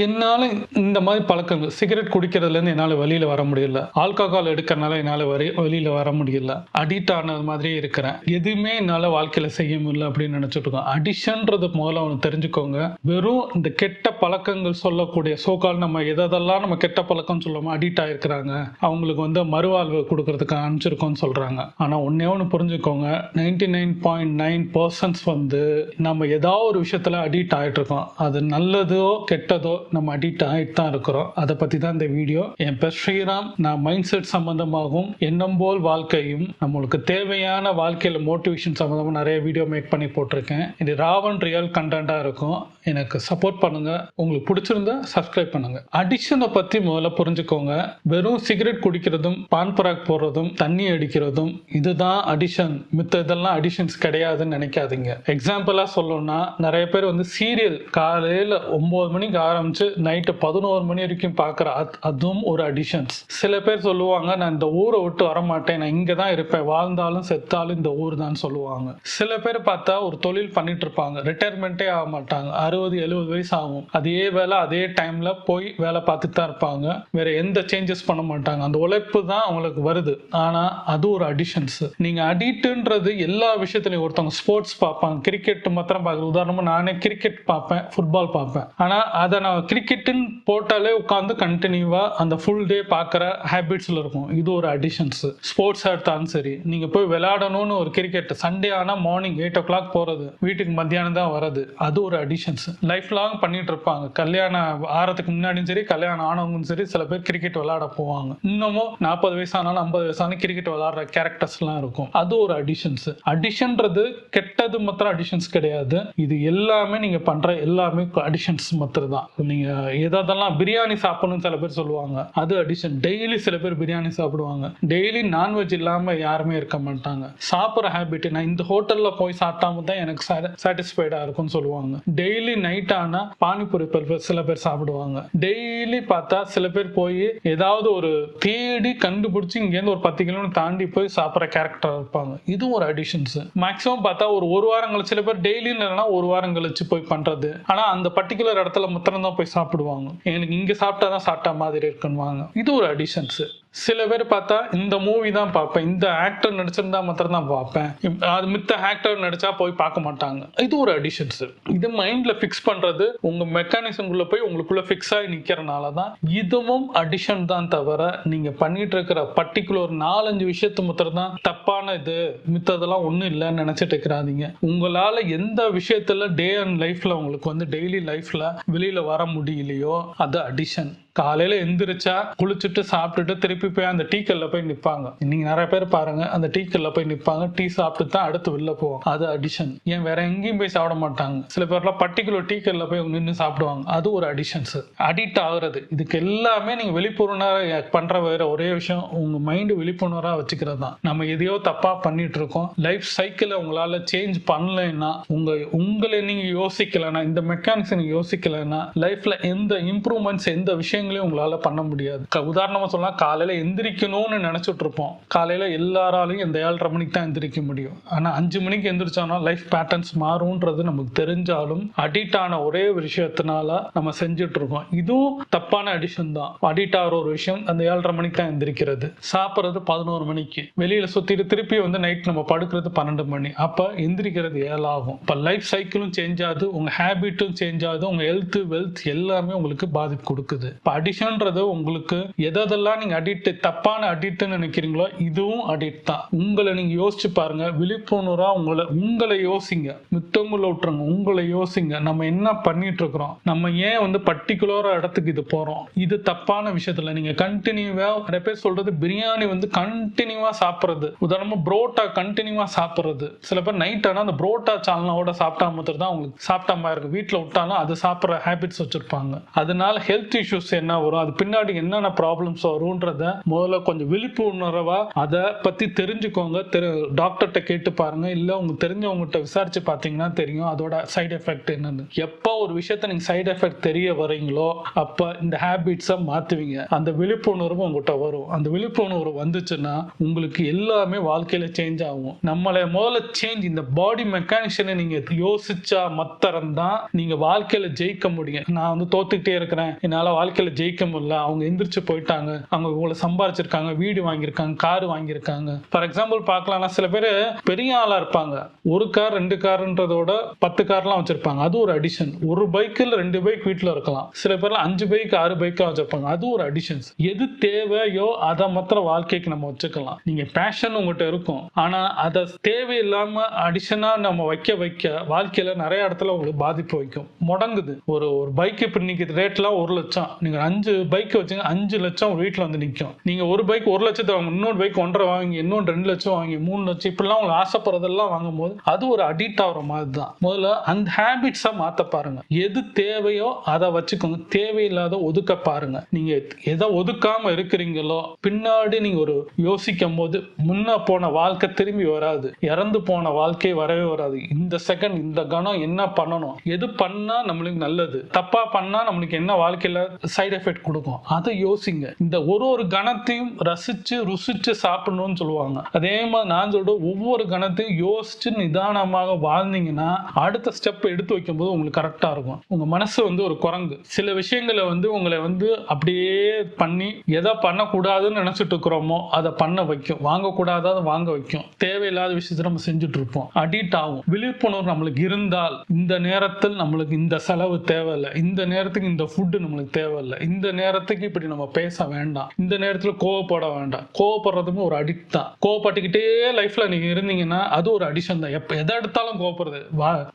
என்னால இந்த மாதிரி பழக்கங்கள் சிகரெட் குடிக்கிறதுலேருந்து என்னால் வெளியில் வர முடியல, ஆல்கஹால் எடுக்கிறனால என்னால் வெளியில் வர முடியல, அடிக்ட் ஆனது மாதிரியே இருக்கிறேன், எதுவுமே என்னால் வாழ்க்கையில் செய்ய முடியல அப்படின்னு நினச்சிட்டு இருக்கோம். அடிஷன்றது முதல்ல அவனுக்கு தெரிஞ்சுக்கோங்க. வெறும் இந்த கெட்ட பழக்கங்கள் சொல்லக்கூடிய சோக்கால் நம்ம எதெல்லாம் நம்ம கெட்ட பழக்கம் சொல்லாமல் அடிக்ட் ஆகிருக்கிறாங்க, அவங்களுக்கு வந்து மறுவாழ்வு கொடுக்கறதுக்கு அனுப்பிச்சிருக்கோம்னு சொல்கிறாங்க. ஆனால் ஒன்றே ஒன்று புரிஞ்சுக்கோங்க, 99.9% வந்து நம்ம ஏதாவது ஒரு விஷயத்தில் அடிக்ட் ஆகிட்டு இருக்கோம். அது நல்லதோ கெட்டதோ நம்ம அடிக்ட் ஆகிட்டு தான் இருக்கிறோம். அதை பற்றி தான் இந்த வீடியோ. என் பேர் ஸ்ரீராம். நான் மைண்ட் செட் சம்பந்தமாகவும் எண்ணம் போல் வாழ்க்கையும் நம்மளுக்கு தேவையான வாழ்க்கையில் மோட்டிவேஷன் சம்பந்தமாக நிறைய வீடியோ மேக் பண்ணி போட்டிருக்கேன். இது ராவன் ரியல் கண்டென்ட்டாக இருக்கும். எனக்கு சப்போர்ட் பண்ணுங்க. உங்களுக்கு பிடிச்சிருந்தா சப்ஸ்கிரைப் பண்ணுங்க. அடிக்ஷனை பற்றி முதல்ல புரிஞ்சுக்கோங்க. வெறும் சிகரெட் குடிக்கிறதும் பான் பராக் போடுறதும் தண்ணி அடிக்கிறதும் இதுதான் அடிஷன். மித்த இதெல்லாம் அடிஷன்ஸ் கிடையாதுன்னு நினைக்காதீங்க. எக்ஸாம்பிளாக சொல்லணும்னா நிறைய பேர் வந்து சீரியல் காலையில் 9 மணிக்கு ஆரம்பிச்சு நைட்டு 11 மணி வரைக்கும் பார்க்குற அதுவும் ஒரு அடிஷன்ஸ். சில பேர் சொல்லுவாங்க, நான் இந்த ஊரை விட்டு வரமாட்டேன், நான் இங்கே தான் இருப்பேன், வாழ்ந்தாலும் செத்தாலும் இந்த ஊர் தான் சொல்லுவாங்க. சில பேர் பார்த்தா ஒரு தொழில் பண்ணிட்டு இருப்பாங்க, ரிட்டையர்மெண்ட்டே ஆக மாட்டாங்க, 60-70 வயசு ஆகும், அதே வேலை அதே டைம்ல போய் வேலை பார்த்துட்டு தான் இருப்பாங்க, வேற எந்த சேஞ்சஸ் பண்ண மாட்டாங்க. அந்த உழைப்பு தான் அவங்களுக்கு வருது. ஆனா அது ஒரு அடிஷன்ஸ். நீங்க அடிக்ட்ன்றது எல்லா விஷயத்துலையும். ஒருத்தவங்க ஸ்போர்ட்ஸ் பார்ப்பாங்க, கிரிக்கெட் மாத்திரம் பார்க்குறது. உதாரணமா நானே கிரிக்கெட் பார்ப்பேன், ஃபுட்பால் பார்ப்பேன். ஆனா அதை நான் கிரிக்கெட்டுன்னு போட்டாலே உட்காந்து கண்டினியூவா அந்த ஃபுல் டே பார்க்குற ஹேபிட்ஸ்ல இருக்கும். இது ஒரு அடிஷன்ஸ். ஸ்போர்ட்ஸ் எடுத்தாலும் சரி, நீங்க போய் விளையாடணும்னு ஒரு கிரிக்கெட் சண்டே ஆனால் மார்னிங் 8 o'clock போறது, வீட்டுக்கு மத்தியானம் தான் வரது, அது ஒரு அடிஷன்ஸ். லைஃப் லாங் பண்ணிட்டு இருப்பாங்க. கல்யாணம் ஆறதுக்கு முன்னாடியும் சரி, கல்யாணம் ஆனவங்களும் சரி, சில பேர் கிரிக்கெட் விளையாட போவாங்க. இன்னமும் 40 வயசானாலும் 50 வயசானாலும் கிரிக்கெட் விளையாடுற கேரக்டர்ஸ் எல்லாம் இருக்கும். அது ஒரு அடிஷன்ஸ். அடிஷன்றது கெட்டது மாத்திரம் அடிஷன்ஸ் கிடையாது. இது எல்லாமே நீங்க பண்ற எல்லாமே அடிஷன்ஸ் மாத்திரம் தான். நீங்க எதெல்லாம் பிரியாணி சாப்பிடணும்னு சில பேர் சொல்லுவாங்க, அது அடிஷன். டெய்லி சில பேர் பிரியாணி சாப்பிடுவாங்க. டெய்லி நான்வெஜ் இல்லாம யாருமே இருக்க மாட்டாங்க. சாப்பிட்ற ஹேபிட், நான் இந்த ஹோட்டல்ல போய் சாப்பிட்டாம தான் எனக்கு சாட்டிஸ்ஃபைடா இருக்கும்னு சொல்லுவாங்க. டெய்லி நைட் ஆனா பானிபூரி சில பேர் சாப்பிடுவாங்க. டெய்லி பார்த்தா சில பேர் போய் ஏதாவது ஒரு தேடி கண்டுபிடிச்சு இங்கேருந்து ஒரு 10 கிலோமீட்டர் தாண்டி போய் சாப்பிட்ற கேரக்டர் இருப்பாங்க. இது ஒரு அடிஷன்ஸ். மேக்ஸிமம் பார்த்தா ஒரு வாரம் கழிச்சு, சில பேர் டெய்லி இல்லைன்னா ஒரு வாரம் கழிச்சு போய் பண்றது. ஆனா அந்த பர்டிகுலர் இடத்துல மாத்திரம் தான் போய் சாப்பிடுவாங்க. எனக்கு இங்க சாப்பிட்டாதான் சாப்பிட்ட மாதிரி இருக்குன்னுவாங்க. இது ஒரு அடிஷன்ஸ். சில பேர் பார்த்தா இந்த மூவி தான் பார்ப்பேன், இந்த ஆக்டர் நடிச்சிருந்தா மாத்திரம் தான் பார்ப்பேன், அது மித்த ஆக்டர் நடிச்சா போய் பார்க்க மாட்டாங்க. இது ஒரு அடிஷன்ஸ். இது மைண்ட்ல பிக்ஸ் பண்றது, உங்க மெக்கானிசம்குள்ள போய் உங்களுக்குள்ள பிக்ஸ் ஆகி நிக்கிறனால தான் இதுவும் அடிஷன் தான். தவிர நீங்க பண்ணிட்டு இருக்கிற பர்டிகுலர் 4-5 விஷயத்து மாத்திரம் தான் தப்பான இது, மித்ததெல்லாம் ஒன்றும் இல்லைன்னு நினைச்சிட்டு இருக்கிறாதீங்க. உங்களால எந்த விஷயத்துல டே அண்ட் லைஃப்ல உங்களுக்கு வந்து டெய்லி லைஃப்ல வெளியில வர முடியலையோ அது அடிஷன். காலையில எந்திரிச்சா குளிச்சுட்டு சாப்பிட்டுட்டு திருப்பி போய் அந்த டீ கல்ல போய் நிற்பாங்க. நீங்க நிறைய பேர் பாருங்க, அந்த டீ கல்ல போய் நிற்பாங்க, டீ சாப்பிட்டு தான் அடுத்து வெளில போவாங்க. அது அடிஷன். ஏன் வேற எங்கேயும் போய் சாப்பிட மாட்டாங்க. சில பேர்லாம் பர்டிகுலர் டீ கல்ல போய் நின்று சாப்பிடுவாங்க. அது ஒரு அடிஷன்ஸ். அடிக்ட் ஆகுறது. இதுக்கு எல்லாமே நீங்க விழிப்புணர்வா பண்ற வேற ஒரே விஷயம், உங்க மைண்ட் விழிப்புணர்வா வச்சுக்கிறது தான். நம்ம எதையோ தப்பா பண்ணிட்டு இருக்கோம். லைஃப் சைக்கிளை உங்களால சேஞ்ச் பண்ணலைன்னா, உங்களை நீங்க யோசிக்கலன்னா, இந்த மெக்கானிக்ஸ் நீங்க யோசிக்கலன்னா, லைஃப்ல எந்த இம்ப்ரூவ்மெண்ட்ஸ், எந்த விஷயங்களையும் உங்களால பண்ண முடியாது. உதாரணமா சொன்னா, காலையில எந்திரிக்கணும்னு நினைச்சிட்டு இருப்போம். காலையில எல்லாராலையும் இந்த 7:30 மணிக்கு தான் எந்திரிக்க முடியும். ஆனா 5 மணிக்கு எந்திரிச்சோம்னா லைஃப் பேட்டர்ன்ஸ் மாறும்ன்றது நமக்கு தெரிஞ்சாலும் அடிக்ட் ஆன ஒரே ஒரு விஷயத்தினால நம்ம செஞ்சுட்டு இருக்கோம். இதுவும் தப்பான அடிஷன் தான். அடிக்ட் ஆகிற ஒரு விஷயம், அந்த 7:30 மணிக்கு தான் எந்திரிக்கிறது, சாப்பிட்றது 11 மணிக்கு, வெளியில சுத்திட்டு திருப்பி வந்து நைட் நம்ம படுக்கிறது 12 மணி, அப்ப எந்திரிக்கிறது 7 ஆகும். இப்ப லைஃப் சைக்கிளும் சேஞ்ச் ஆகுது, உங்க ஹேபிட்டும் சேஞ்ச் ஆகுது, உங்க ஹெல்த் வெல்த் எல்லாமே உங்களுக்கு பாதிப்பு கொடுக்குது. அடிஷன்றது உங்களுக்கு எதெல்லாம் நீங்க அடிக்ட், தப்பான அடிக்ட்னு நினைக்கிறீங்களோ இதுவும் அடிக்ட் தான். உங்களை நீங்க யோசிச்சு பாருங்க. விழிப்புணர்வா உங்களை யோசிங்க. மித்தவங்களை விட்டுருங்க, உங்களை யோசிங்க. நம்ம என்ன பண்ணிட்டு இருக்கிறோம், நம்ம ஏன் வந்து பர்டிகுலரா இடத்துக்கு இது போறோம், இது தப்பான விஷயத்துல நீங்க கண்டினியூவா. நிறைய பேர் சொல்றது பிரியாணி வந்து கண்டினியூவா சாப்பிடுறது, உதாரணமா புரோட்டா கண்டினியூவா சாப்பிடுறது. சில பேர் நைட் ஆனா அந்த புரோட்டா சால்னாவோட சாப்பிட்டா மாத்திரம் தான் உங்களுக்கு சாப்பிட்ட மாதிரி இருக்கு. வீட்டுல விட்டாலும் அது சாப்பிட்ற ஹேபிட்ஸ் வச்சிருப்பாங்க. அதனால ஹெல்த் இஷ்யூஸ் என்ன வரும், அது பின்னாடி என்னென்ன ப்ராப்ளம்ஸ் வரும்ன்றத முதல்ல கொஞ்சம் விழிப்புணர்வா அதை பத்தி தெரிஞ்சுக்கோங்க. டாக்டர்கிட்ட கேட்டு பாருங்க, இல்ல உங்களுக்கு தெரிஞ்சவங்ககிட்ட விசாரிச்சு பார்த்தீங்கன்னா தெரியும் அதோட சைடு எஃபெக்ட் என்னன்னு. எப்போ ஒரு விஷயத்த நீங்க சைடு எஃபெக்ட் தெரிய வரீங்களோ அப்ப இந்த ஹேபிட்ஸை மாத்துவீங்க. அந்த விழிப்புணர்வு உங்ககிட்ட வரும். அந்த விழிப்புணர்வு வந்துச்சுன்னா உங்களுக்கு எல்லாமே வாழ்க்கையில சேஞ்ச் ஆகும். நம்மளை முதல்ல சேஞ்ச், இந்த பாடி மெக்கானிக்ஸனை நீங்க யோசிச்சா மாத்திரம் தான் நீங்க வாழ்க்கையில ஜெயிக்க முடியும். நான் வந்து தோத்துக்கிட்டே இருக்கிறேன், என்னால வாழ்க்கையில ஜெயிக்க முடியல, அவங்க எந்திரிச்சு போயிட்டாங்க, அவங்க இவ்வளவு சம்பாரிச்சிருக்காங்க, வீடு வாங்கியிருக்காங்க, கார் வாங்கியிருக்காங்க. ஃபார் எக்ஸாம்பிள் பார்க்கலாம்னா சில பேர் பெரிய ஆளா இருப்பாங்க, ஒரு கார் 2 கார்ன்றதோட 10 கார்லாம் வச்சிருப்பாங்க, அது ஒரு அடிஷன். ஒரு பைக்கில் 2 பைக் வீட்டில் இருக்கலாம். சில பேர்லாம் 5 பைக் 6 பைக்கா வச்சிருப்பாங்க, அது ஒரு அடிஷன்ஸ். எது தேவையோ அதை மாத்திரம் வாழ்க்கைக்கு நம்ம வச்சுக்கலாம். நீங்க பேஷன் உங்ககிட்ட இருக்கும், ஆனா அதை தேவையில்லாம அடிஷனா நம்ம வைக்க வைக்க வாழ்க்கையில நிறைய இடத்துல உங்களுக்கு பாதிப்பு வைக்கும், முடங்குது. ஒரு பைக் இப்ப இன்னைக்கு ரேட்லாம் 1 லட்சம், நீங்க 5 பைக் வச்சுங்க 5 லட்சம் வீட்டுல வந்து நிற்கும். நீங்க ஒரு பைக் 1 லட்சத்தை வாங்க, இன்னொரு பைக் 1.5 வாங்கி, இன்னொன்று 2 லட்சம் வாங்கி, 3 லட்சம், இப்படிலாம் உங்களுக்கு ஆசைப்படுறதெல்லாம் வாங்கும் போது அது ஒரு அடிக்ட் ஆகிற மாதிரி தான். முதல்ல அந்த ஹேபிட்ஸை மாத்த பாருங்க. எது தேவையோ அதை வச்சுக்கோங்க, தேவையில்லாத ஒதுக்க பாருங்க. நீங்க எதை ஒதுக்காம இருக்கிறீங்களோ பின்னாடி நீங்க ஒரு யோசிக்கும் போது முன்ன போன வாழ்க்கை திரும்பி வராது, இறந்து போன வாழ்க்கை வரவே வராது. இந்த செகண்ட் இந்த கணம் என்ன பண்ணணும், எது பண்ணா நம்மளுக்கு நல்லது, தப்பா பண்ணா நம்மளுக்கு என்ன வாழ்க்கையில சைடு எஃபெக்ட் கொடுக்கும், அதை யோசிங்க. இந்த ஒரு கணத்தையும் ரசிச்சு ருசிச்சு சாப்பிடணும்னு சொல்லுவாங்க. அதே மாதிரி நான் சொல்றேன், ஒவ்வொரு கணத்தையும் யோசிச்சு நிதானமாக வாழ்ந்தீங்கன்னா அடுத்த ஸ்டெப் எடுத்து வைக்கும் போது உங்களுக்கு கரெக்டா இருக்கும். உங்க மனசு வந்து ஒரு குரங்கு, சில விஷயங்களை வந்து உங்களை வந்து அப்படியே பண்ணி எதை பண்ணக்கூடாதுன்னு நினைச்சிட்டு இருக்கிறோமோ அதை பண்ண வைக்கும், வாங்கக்கூடாத வாங்க வைக்கும், தேவையில்லாத விஷயத்தை நம்ம செஞ்சுட்டு இருப்போம், அடிக்ட் ஆகும். விழிப்புணர்வு நம்மளுக்கு இருந்தால் இந்த நேரத்தில் நம்மளுக்கு இந்த செலவு தேவையில்லை, இந்த நேரத்துக்கு இந்த ஃபுட்டு நம்மளுக்கு தேவையில்லை, இந்த நேரத்துக்கு இப்படி நம்ம பேச வேண்டாம், இந்த நேரத்தில் கோவப்பட வேண்டாம். கோவப்படுறதுமே ஒரு அடிக்ட் தான். கோவப்பட்டுக்கிட்டே லைஃப்ல நீங்க இருந்தீங்கன்னா அது ஒரு அடிஷன் தான். எப்ப எதை எடுத்தாலும் கோவப்படுறது,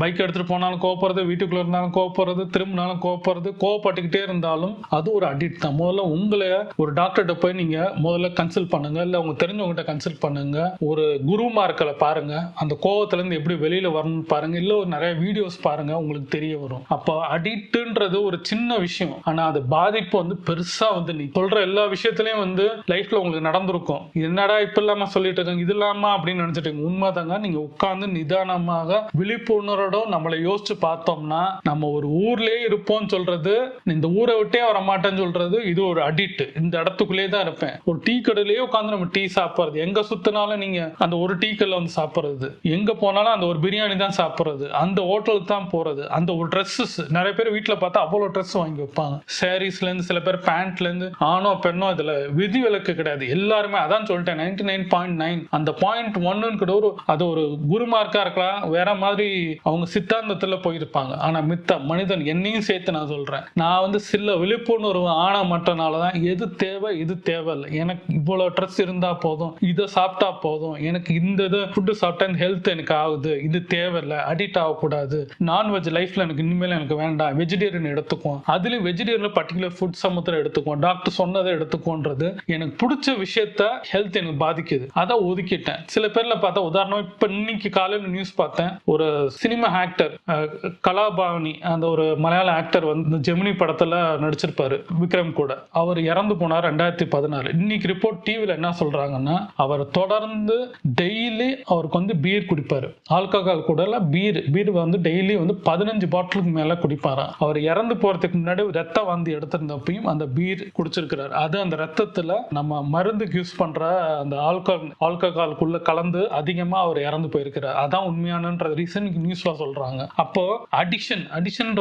பைக் எடுத்துட்டு போனாலும் கோவப்படுறது, வீட்டுக்குள்ள இருந்தாலும் கோவப்படுறது, திரும்பினாலும் கோவப்படுறது, கோவப்பட்டுக்கிட்டே இருந்தாலும் அது ஒரு அடிக்ட் தான். முதல்ல உங்களை ஒரு டாக்டர்கிட்ட போய் நீங்க முதல்ல கன்சல்ட் பண்ணுங்க, இல்ல உங்க தெரிஞ்சவங்ககிட்ட கன்சல்ட் பண்ணுங்க. ஒரு குருமார்களை பாருங்க, அந்த கோவத்துல இருந்து எப்படி வெளியில வரணும்னு பாருங்க, இல்ல ஒரு நிறைய வீடியோஸ் பாருங்க, உங்களுக்கு தெரிய வரும். அப்போ அடிக்ட்ன்றது ஒரு சின்ன விஷயம், ஆனா அது பாதிப்பு வந்து பெருசா வந்து நீ சொல்ற எல்லா விஷயத்திலயும் வந்து லைஃப்ல உங்களுக்கு நடந்திருக்கும். என்னடா இப்ப இல்லாம சொல்லிட்டு இருக்காங்க, இது இல்லாம அப்படின்னு நினைச்சிட்டு உண்மைதாங்க. நீங்க உட்கார்ந்து நிதானமாக விழிப்புணர்வோட நம்மளை யோசிச்சு பார்த்தோம்னா நம்ம ஒரு ஊர்லயே இருப்போம்னு சொல்றது, இந்த ஊரை விட்டே வர மாட்டேன்னு சொல்றது, இது ஒரு அடிக்ட். இந்த இடத்துக்குள்ளே தான் இருப்பேன். ஒரு டீ கடையிலேயே உட்காந்து நம்ம டீ சாப்பிடுறது, எங்க சுத்தினாலும் நீங்க அந்த ஒரு டீ கடையில வந்து சாப்பிடுறது, எங்க போனாலும் அந்த ஒரு பிரியாணி தான் சாப்பிடுறது, அந்த ஹோட்டலுக்கு தான் போறது, அந்த ஒரு ட்ரெஸ்ஸஸ் நிறைய பேர் வீட்டுல பார்த்தா அவ்வளவு ட்ரெஸ் வாங்கி வைப்பாங்க, சாரீஸ்ல இருந்து சில பேர் பேண்ட்ல இருந்து, ஆணோ பெண்ணோ இதுல விதி விலக்கு கிடையாது, எல்லாருமே. அதான் சொல்லிட்டேன் 99.9. அந்த 0.1 கூட அது ஒரு குருமார்க்கா இருக்கலாம், வேற மாதிரி அவங்க சித்தாந்தத்துல போயிருப்பாங்க. ஆனா மித்த மனிதன், என்னையும் சேர்த்து நான் சொல்றேன், நான் வந்து சில விழிப்புணர்வு ஆன மட்டனாலதான் எது தேவை இது தேவையில்லை, எனக்கு இவ்வளவு ட்ரெஸ் இருந்தா போதும், இதை சாப்பிட்டா போதும், எனக்கு இந்த இது ஃபுட்டு சாப்பிட்டா ஹெல்த் எனக்கு ஆகுது, இது தேவையில்லை, அடிக்ட் ஆகக்கூடாது, நான்வெஜ் லைஃப்ல எனக்கு இனிமேல் எனக்கு வேண்டாம், வெஜிடேரியன் எடுத்துக்குவோம், அதுலயும் வெஜிடேரியன் பர்டிகுலர் ஃபுட் சமத்துல எடுத்துக்குவோம், டாக்டர் சொன்னதை எடுத்துக்கோன்றது, எனக்கு பிடிச்ச விஷயத்த ஹெல்த் எனக்கு பாதிக்குது, அதை ஒதுக்கிட்டேன். சில பேர்ல பார்த்தா உதாரணம், இப்ப இன்னைக்கு காலையில் நியூஸ் பார்த்தேன், ஒரு சினிமா ஆக்டர் கலாபாவனி, அந்த ஒரு மலையாள ஆக்டர் வந்து ஜெமினி படத்துல நடிச்சிருப்பாரு விக்ரம் கூட, அவர் இறந்து போனார் 2016. இன்னைக்கு ரிப்போர்ட் டிவில என்ன சொல்றாங்கன்னா, அவர் தொடர்ந்து டெய்லி அவருக்கு வந்து பீர் குடிப்பாரு, ஆல்கஹால் கூட பீர் வந்து டெய்லி வந்து 15 பாட்டிலுக்கு மேல குடிப்பாராம். அவர் இறந்து போறதுக்கு முன்னாடி ரத்த வாந்தி எடுத்திருந்தப்பையும் அந்த பீர் குடிச்சிருக்கிறார். அது அந்த ரத்தத்துல நம்ம மருந்துக்கு யூஸ் பண்ற அந்த ஆல்கஹாலுக்குள்ள கலந்து அதிகமா அவர் இறந்து போயிருக்கிறார். அதான் உண்மையானன்ற ரீசன் நியூஸ்ல சொல்றாங்க. அப்போ அடிக்ஷன்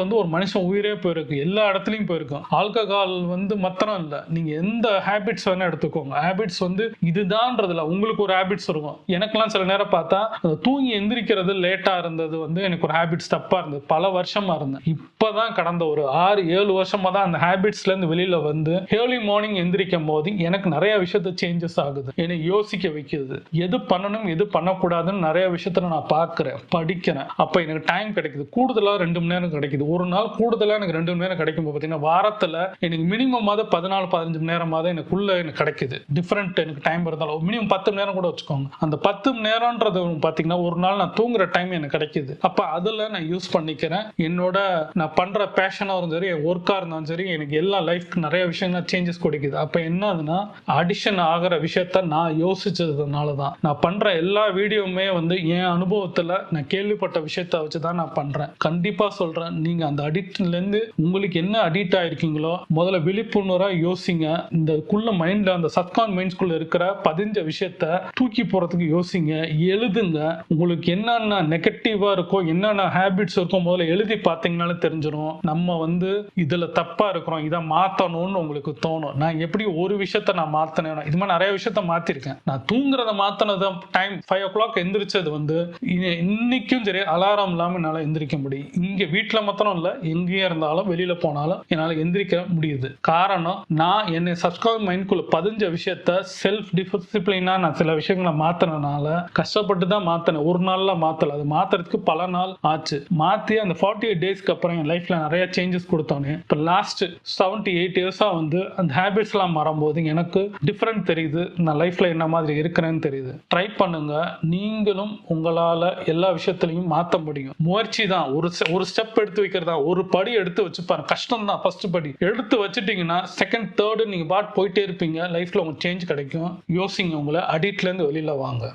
வந்து ஒரு மனுஷன் உயிரே போயிருக்கு, எல்லா இடத்துலயும் போயிருக்கும். ஆல்கஹால் வந்து மாத்திரம் இல்ல, நீங்க எந்த ஹேபிட்ஸ் வேணா எடுத்துக்கோங்க, ஹேபிட்ஸ் வந்து இதுதான்றதுல உங்களுக்கு ஒரு ஹேபிட்ஸ் இருக்கும். எனக்கெல்லாம் சில நேரம் பார்த்தா தூங்கி எந்திரிக்கிறது லேட்டா இருந்தது வந்து எனக்கு ஒரு ஹேபிட்ஸ் தப்பா இருந்தது, பல வருஷமா இருந்தேன். இப்பதான் கடந்த ஒரு 6-7 வருஷமா தான் அந்த ஹேபிட்ஸ்ல இருந்து வெளியில வந்து ஏர்லி மார்னிங் எந்திரிக்கும் போது எனக்கு நிறைய விஷயத்த சேஞ்சஸ் ஆகுது, என்னை யோசிக்க வைக்கிறது, எது பண்ணணும் எது பண்ணக்கூடாதுன்னு நிறைய விஷயத்துல நான் பார்க்கிறேன், படிக்கிறேன். அப்ப எனக்கு டைம் கிடைக்குது, கூடுதலா 2 மணி நேரம் கிடைக்குது. ஒரு நாள் கூடுதலா எனக்கு 2 மணி நேரம் கிடைக்கும் போது பார்த்தீங்கன்னா வாரத்துல எனக்கு மினிமம் 14-15 மணி நேரமாவது எனக்குள்ள எனக்கு கிடைக்குது. டிஃபரெண்ட் எனக்கு டைம் இருந்தாலும் மினிமம் 10 மணி நேரம் கூட வச்சுக்கோங்க. அந்த 10 மணி நேரம்ன்றது பார்த்தீங்கன்னா ஒரு நாள் நான் தூங்குற டைம் எனக்கு கிடைக்குது. அப்ப அதுல நான் யூஸ் பண்ணிக்கிறேன். என்னோட நான் பண்ற பேஷனா இருந்தாலும் சரி, என் ஒர்க்கா இருந்தாலும் சரி, எனக்கு எனக்கு எல்லா லைஃப்க்கு நிறைய விஷயங்கள் சேஞ்சஸ் கொடுக்குது. அப்போ என்ன ஆகுதுன்னா அடிஷன் ஆகிற விஷயத்த நான் யோசிச்சதுனால தான் நான் பண்ற எல்லா வீடியோவுமே வந்து என் அனுபவத்துல நான் கேள்விப்பட்ட விஷயத்த வச்சு தான் நான் பண்றேன். கண்டிப்பா சொல்றேன், நீங்க அந்த அடிக்ட்ல இருந்து உங்களுக்கு என்ன அடிக்ட் ஆயிருக்கீங்களோ முதல்ல விழிப்புணர்வா யோசிங்க. இந்த மைண்ட்ல அந்த சப்கான் மைண்ட்ஸ்குள்ள இருக்கிற பதிஞ்ச விஷயத்த தூக்கி போறதுக்கு யோசிங்க, எழுதுங்க. உங்களுக்கு என்னென்ன நெகட்டிவா இருக்கோ என்னென்ன ஹேபிட்ஸ் இருக்கோ முதல்ல எழுதி பார்த்தீங்கனாலே தெரிஞ்சிடும். நம்ம வந்து இதுல தப்பா இருக்கிறோம், இதை மாத்தணும்னு உங்களுக்கு தோணும். நான் எப்படி ஒரு விஷயத்த நான் மாத்தினேன், இது மாதிரி நிறைய விஷயத்த மாத்திருக்கேன். நான் தூங்குறத மாத்தினது டைம் 5 o'clock எந்திரிச்சது வந்து இன்னைக்கும் சரி அலாரம் இல்லாம என்னால எந்திரிக்க முடியும். இங்க வீட்டுல மாத்திரம் இல்ல, எங்கேயா இருந்தாலும் வெளியில போனாலும் என்னால எந்திரிக்க முடியுது. காரணம் நான் என்னை சப்ஸ்கிரைப் மைண்ட்குள்ள பதிஞ்ச விஷயத்த செல்ஃப் டிசிப்ளினா நான் சில விஷயங்களை மாத்தினால கஷ்டப்பட்டு தான் மாத்தினேன். ஒரு நாள்ல மாத்தல, அது மாத்துறதுக்கு பல நாள் ஆச்சு. மாத்தி அந்த 48 டேஸ்க்கு அப்புறம் என் லைஃப்ல நிறைய சேஞ்சஸ் கொடுத்தோன்னே இப்போ லாஸ்ட் 7 to 8 இயர்ஸா வந்து அந்த ஹேபிட்ஸ் எல்லாம் மாறும்போது எனக்கு டிஃபரெண்ட் தெரியுது. நான் லைஃப்ல என்ன மாதிரி இருக்கிறேன்னு தெரியுது. ட்ரை பண்ணுங்க, நீங்களும் உங்களால எல்லா விஷயத்திலையும் மாற்ற முடியும். முயற்சி தான், ஒரு ஸ்டெப் எடுத்து வைக்கிறதா, ஒரு படி எடுத்து வச்சு பாருங்க. கஷ்டம் தான் ஃபர்ஸ்ட் படி எடுத்து வச்சுட்டீங்கன்னா செகண்ட் தேர்டு நீங்க பாட் போயிட்டே இருப்பீங்க. லைஃப்ல உங்களுக்கு சேஞ்ச் கிடைக்கும். யோசிங்க, உங்களை அடிக்ட்ல இருந்து வெளியில வாங்க.